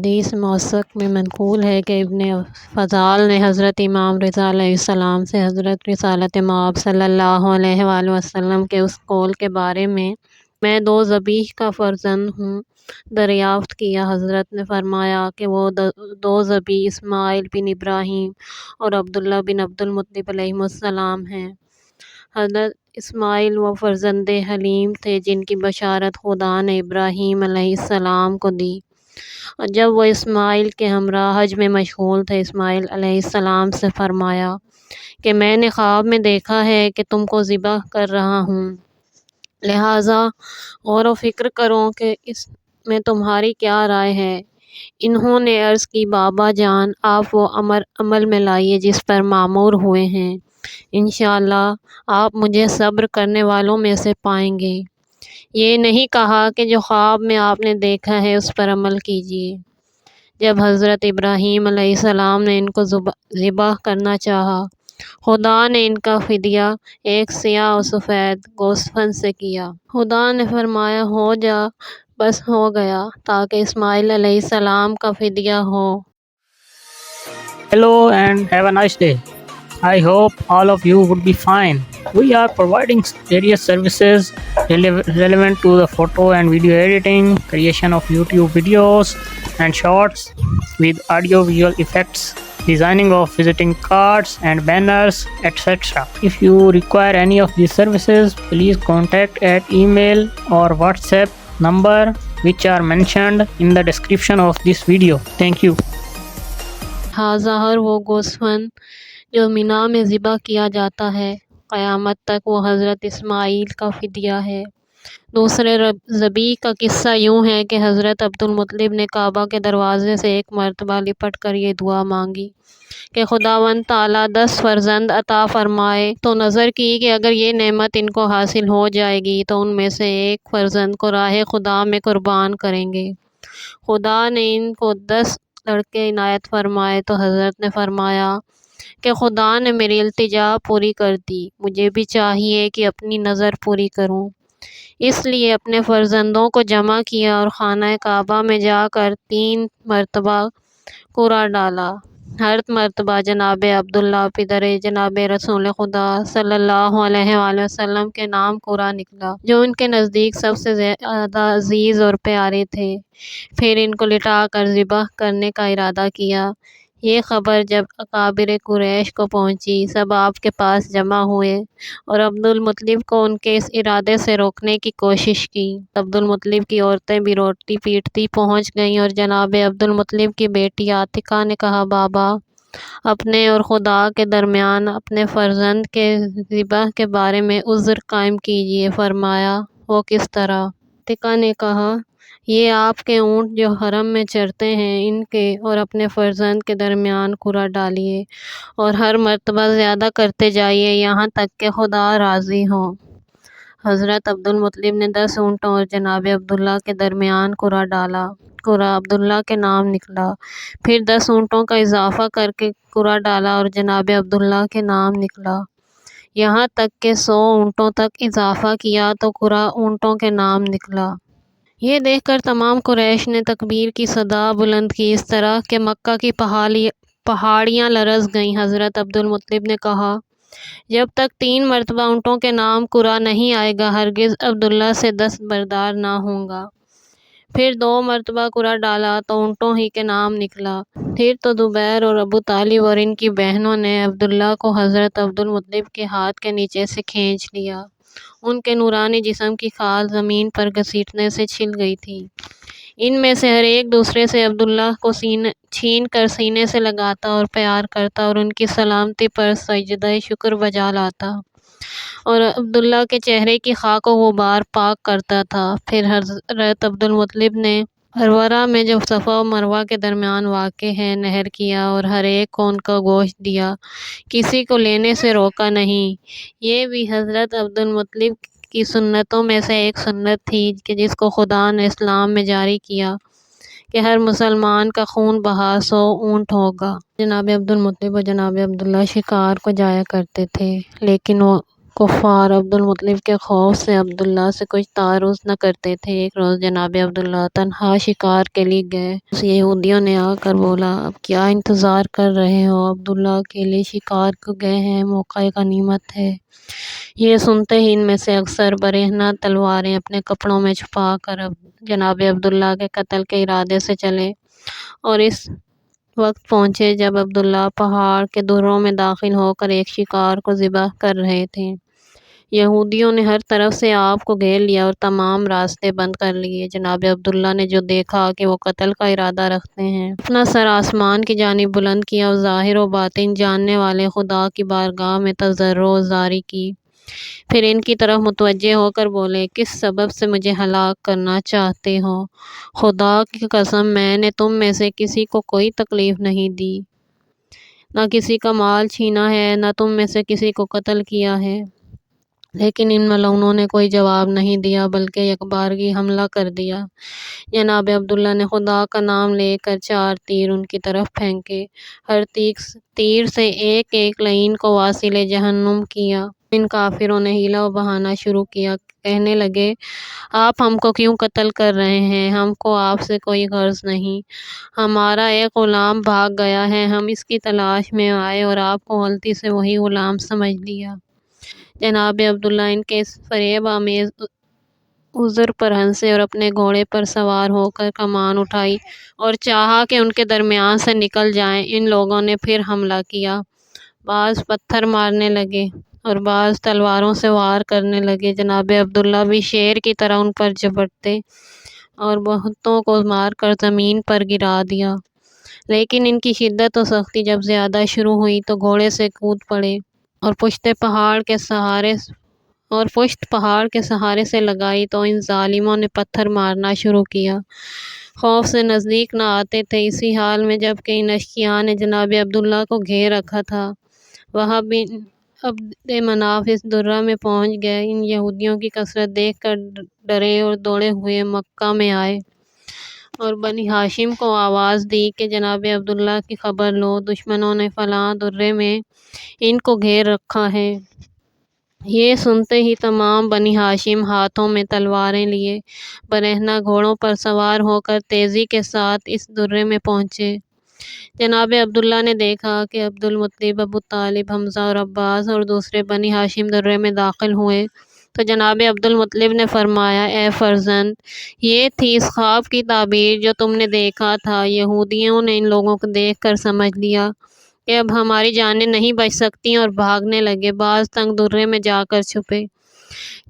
حدیث موثق میں منقول ہے کہ ابن فضال نے حضرت امام رضا علیہ السلام سے حضرت رسالت مآب صلی اللہ علیہ وآلہ وسلم کے اس قول کے بارے میں دو ذبیح کا فرزند ہوں دریافت کیا۔ حضرت نے فرمایا کہ وہ دو ذبیح اسماعیل بن ابراہیم اور عبداللہ بن عبد المطلب علیہ السلام ہیں۔ حضرت اسماعیل وہ فرزند حلیم تھے جن کی بشارت خدا نے ابراہیم علیہ السلام کو دی، اور جب وہ اسماعیل کے ہمراہ حج میں مشغول تھے، اسماعیل علیہ السلام سے فرمایا کہ میں نے خواب میں دیکھا ہے کہ تم کو ذبح کر رہا ہوں، لہٰذا غور و فکر کرو کہ اس میں تمہاری کیا رائے ہے۔ انہوں نے عرض کی بابا جان، آپ وہ عمل میں لائیے جس پر مامور ہوئے ہیں، انشاءاللہ آپ مجھے صبر کرنے والوں میں سے پائیں گے۔ یہ نہیں کہا کہ جو خواب میں آپ نے دیکھا ہے اس پر عمل کیجیے۔ جب حضرت ابراہیم علیہ السلام نے ان کو ذبح کرنا چاہا، خدا نے ان کا فدیہ ایک سیاہ و سفید گوسفند سے کیا۔ خدا نے فرمایا ہو جا، بس ہو گیا، تاکہ اسماعیل علیہ السلام کا فدیہ ہو۔ Hello and have a nice day. I hope all of you would be fine. We are providing various services relevant to the photo and video editing, creation of YouTube videos and shorts with audio visual effects, designing of visiting cards and banners, etc. If you require any of these services, please contact at email or WhatsApp number which are mentioned in the description of this video. Thank you. ظاہر وہ گوسفند جو مینا میں ذبح کیا جاتا ہے، قیامت تک وہ حضرت اسماعیل کا فدیہ ہے۔ دوسرے ذبیح کا قصہ یوں ہے کہ حضرت عبد المطلب نے کعبہ کے دروازے سے ایک مرتبہ لپٹ کر یہ دعا مانگی کہ خداوند تعالیٰ 10 فرزند عطا فرمائے، تو نظر کی کہ اگر یہ نعمت ان کو حاصل ہو جائے گی تو ان میں سے ایک فرزند کو راہ خدا میں قربان کریں گے۔ خدا نے ان کو 10 لڑکے عنایت فرمائے تو حضرت نے فرمایا کہ خدا نے میری التجا پوری کر دی، مجھے بھی چاہیے کہ اپنی نظر پوری کروں۔ اس لیے اپنے فرزندوں کو جمع کیا اور خانہ کعبہ میں جا کر 3 مرتبہ قرعہ ڈالا۔ ہر مرتبہ جناب عبداللہ پدر جناب رسول خدا صلی اللہ علیہ وآلہ وسلم کے نام قرعہ نکلا، جو ان کے نزدیک سب سے زیادہ عزیز اور پیارے تھے۔ پھر ان کو لٹا کر ذبح کرنے کا ارادہ کیا۔ یہ خبر جب اکابر قریش کو پہنچی، سب آپ کے پاس جمع ہوئے اور عبد المطلب کو ان کے اس ارادے سے روکنے کی کوشش کی۔ عبد المطلب کی عورتیں بھی روتی پیٹتی پہنچ گئیں اور جناب عبد المطلب کی بیٹی عاتقہ نے کہا بابا، اپنے اور خدا کے درمیان اپنے فرزند کے ذبح کے بارے میں عذر قائم کیجیے۔ فرمایا وہ کس طرح؟ عاتقہ نے کہا یہ آپ کے اونٹ جو حرم میں چرتے ہیں ان کے اور اپنے فرزند کے درمیان قرعہ ڈالیے اور ہر مرتبہ زیادہ کرتے جائیے یہاں تک کہ خدا راضی ہو۔ حضرت عبد المطلب نے 10 اونٹوں اور جناب عبداللہ کے درمیان قرعہ ڈالا۔ قرعہ عبداللہ کے نام نکلا۔ پھر 10 اونٹوں کا اضافہ کر کے قرعہ ڈالا اور جناب عبداللہ کے نام نکلا۔ یہاں تک کہ 100 اونٹوں تک اضافہ کیا تو قرعہ اونٹوں کے نام نکلا۔ یہ دیکھ کر تمام قریش نے تکبیر کی صدا بلند کی، اس طرح کہ مکہ کی پہاڑیاں لرز گئیں۔ حضرت عبد المطلب نے کہا جب تک 3 مرتبہ اونٹوں کے نام قرعہ نہیں آئے گا ہرگز عبداللہ سے دستبردار نہ ہوں گا۔ پھر 2 مرتبہ قرعہ ڈالا تو اونٹوں ہی کے نام نکلا۔ پھر تو زبیر اور ابو طالب اور ان کی بہنوں نے عبداللہ کو حضرت عبد المطلب کے ہاتھ کے نیچے سے کھینچ لیا۔ ان کے نورانی جسم کی کھال زمین پر گھسیٹنے سے چھل گئی تھی۔ ان میں سے ہر ایک دوسرے سے عبداللہ کو چھین کر سینے سے لگاتا اور پیار کرتا اور ان کی سلامتی پر سجدہ شکر بجا لاتا اور عبداللہ کے چہرے کی خاک و غبار پاک کرتا تھا۔ پھر حضرت عبد المطلب نے عرورہ میں جو صفا و مروہ کے درمیان واقع ہے نحر کیا اور ہر ایک کو ان کا گوشت دیا، کسی کو لینے سے روکا نہیں۔ یہ بھی حضرت عبد المطلب کی سنتوں میں سے ایک سنت تھی کہ جس کو خدا نے اسلام میں جاری کیا کہ ہر مسلمان کا خون بہا 100 اونٹ ہوگا۔ جناب عبد المطلب اور جناب عبداللہ شکار کو جایا کرتے تھے، لیکن وہ کفار عبدالمطلب کے خوف سے عبداللہ سے کچھ تعارض نہ کرتے تھے۔ ایک روز جناب عبداللہ تنہا شکار کے لیے گئے۔ یہودیوں نے آ کر بولا، اب کیا انتظار کر رہے ہو؟ عبداللہ اکیلے شکار کو گئے ہیں، موقع غنیمت ہے۔ یہ سنتے ہی ان میں سے اکثر برہنہ تلواریں اپنے کپڑوں میں چھپا کر جناب عبداللہ کے قتل کے ارادے سے چلے اور اس وقت پہنچے جب عبداللہ پہاڑ کے دروں میں داخل ہو کر ایک شکار کو ذبح کر رہے تھے۔ یہودیوں نے ہر طرف سے آپ کو گھیر لیا اور تمام راستے بند کر لیے۔ جناب عبداللہ نے جو دیکھا کہ وہ قتل کا ارادہ رکھتے ہیں، اپنا سر آسمان کی جانب بلند کیا اور ظاہر و باطن جاننے والے خدا کی بارگاہ میں تضرع و زاری کی۔ پھر ان کی طرف متوجہ ہو کر بولے، کس سبب سے مجھے ہلاک کرنا چاہتے ہو؟ خدا کی قسم، میں نے تم میں سے کسی کو کوئی تکلیف نہیں دی، نہ کسی کا مال چھینا ہے، نہ تم میں سے کسی کو قتل کیا ہے۔ لیکن ان ملعونوں نے کوئی جواب نہیں دیا بلکہ یکبارگی حملہ کر دیا۔ جناب عبداللہ نے خدا کا نام لے کر 4 تیر ان کی طرف پھینکے۔ ہر تیر سے ایک ایک لعین کو واصل جہنم کیا۔ ان کافروں نے حیلہ و بہانہ شروع کیا، کہنے لگے، آپ ہم کو کیوں قتل کر رہے ہیں؟ ہم کو آپ سے کوئی غرض نہیں۔ ہمارا ایک غلام بھاگ گیا ہے، ہم اس کی تلاش میں آئے اور آپ کو غلطی سے وہی غلام سمجھ لیا۔ جناب عبداللہ ان کے اس فریب آمیز عذر پر ہنسے اور اپنے گھوڑے پر سوار ہو کر کمان اٹھائی اور چاہا کہ ان کے درمیان سے نکل جائیں۔ ان لوگوں نے پھر حملہ کیا، بعض پتھر مارنے لگے اور بعض تلواروں سے وار کرنے لگے۔ جناب عبداللہ بھی شیر کی طرح ان پر جھپٹے اور بہتوں کو مار کر زمین پر گرا دیا۔ لیکن ان کی شدت و سختی جب زیادہ شروع ہوئی تو گھوڑے سے کود پڑے اور پشت پہاڑ کے سہارے سے لگائی تو ان ظالموں نے پتھر مارنا شروع کیا۔ خوف سے نزدیک نہ آتے تھے۔ اسی حال میں جب کہ ان اشقیاء نے جناب عبداللہ کو گھیر رکھا تھا، وہب بن عبد مناف اس درہ میں پہنچ گئے۔ ان یہودیوں کی کثرت دیکھ کر ڈرے اور دوڑے ہوئے مکہ میں آئے اور بنی ہاشم کو آواز دی کہ جناب عبداللہ کی خبر لو، دشمنوں نے فلاں درے میں ان کو گھیر رکھا ہے۔ یہ سنتے ہی تمام بنی ہاشم ہاتھوں میں تلواریں لیے برہنہ گھوڑوں پر سوار ہو کر تیزی کے ساتھ اس درے میں پہنچے۔ جناب عبداللہ نے دیکھا کہ عبدالمطلب، ابو طالب، حمزہ اور عباس اور دوسرے بنی ہاشم درے میں داخل ہوئے تو جناب عبدالمطلب نے فرمایا، اے فرزند، یہ تھی اس خواب کی تعبیر جو تم نے دیکھا تھا۔ یہودیوں نے ان لوگوں کو دیکھ کر سمجھ لیا کہ اب ہماری جانیں نہیں بچ سکتیں اور بھاگنے لگے۔ بعض تنگ درے میں جا کر چھپے،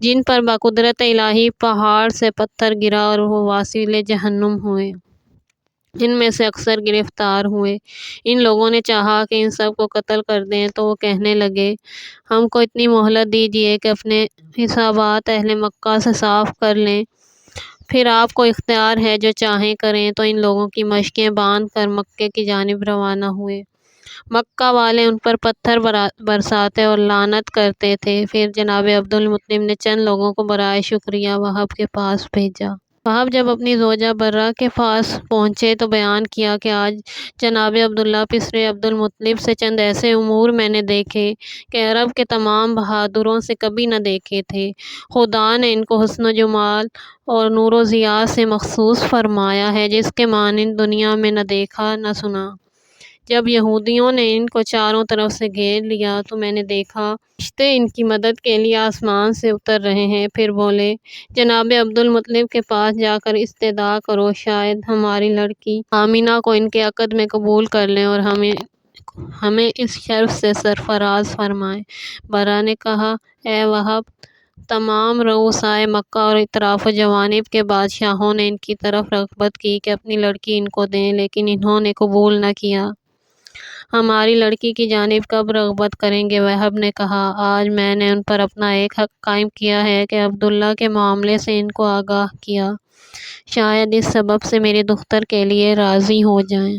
جن پر بقدرت الہی پہاڑ سے پتھر گرا اور وہ واصل جہنم ہوئے۔ ان میں سے اکثر گرفتار ہوئے۔ ان لوگوں نے چاہا کہ ان سب کو قتل کر دیں تو وہ کہنے لگے، ہم کو اتنی مہلت دیجیے کہ اپنے حسابات اہل مکہ سے صاف کر لیں، پھر آپ کو اختیار ہے، جو چاہیں کریں۔ تو ان لوگوں کی مشقیں باندھ کر مکے کی جانب روانہ ہوئے۔ مکہ والے ان پر پتھر برساتے اور لعنت کرتے تھے۔ پھر جناب عبدالمطلب نے چند لوگوں کو برائے شکریہ وہب کے پاس بھیجا۔ وہب جب اپنی زوجہ برہ کے پاس پہنچے تو بیان کیا کہ آج جناب عبداللہ پسر عبدالمطلب سے چند ایسے امور میں نے دیکھے کہ عرب کے تمام بہادروں سے کبھی نہ دیکھے تھے۔ خدا نے ان کو حسن و جمال اور نور و ضیاء سے مخصوص فرمایا ہے، جس کے مانند دنیا میں نہ دیکھا نہ سنا۔ جب یہودیوں نے ان کو چاروں طرف سے گھیر لیا تو میں نے دیکھا فرشتے ان کی مدد کے لیے آسمان سے اتر رہے ہیں۔ پھر بولے، جناب عبدالمطلب کے پاس جا کر استدعا کرو، شاید ہماری لڑکی آمینہ کو ان کے عقد میں قبول کر لیں اور ہمیں اس شرف سے سرفراز فرمائیں۔ برہ نے کہا، اے وہب، تمام رؤسائے مکہ اور اطراف و جوانب کے بادشاہوں نے ان کی طرف رغبت کی کہ اپنی لڑکی ان کو دیں، لیکن انہوں نے قبول نہ کیا۔ ہماری لڑکی کی جانب کب رغبت کریں گے؟ وہب نے کہا، آج میں نے ان پر اپنا ایک حق قائم کیا ہے کہ عبداللہ کے معاملے سے ان کو آگاہ کیا، شاید اس سبب سے میری دختر کے لیے راضی ہو جائیں۔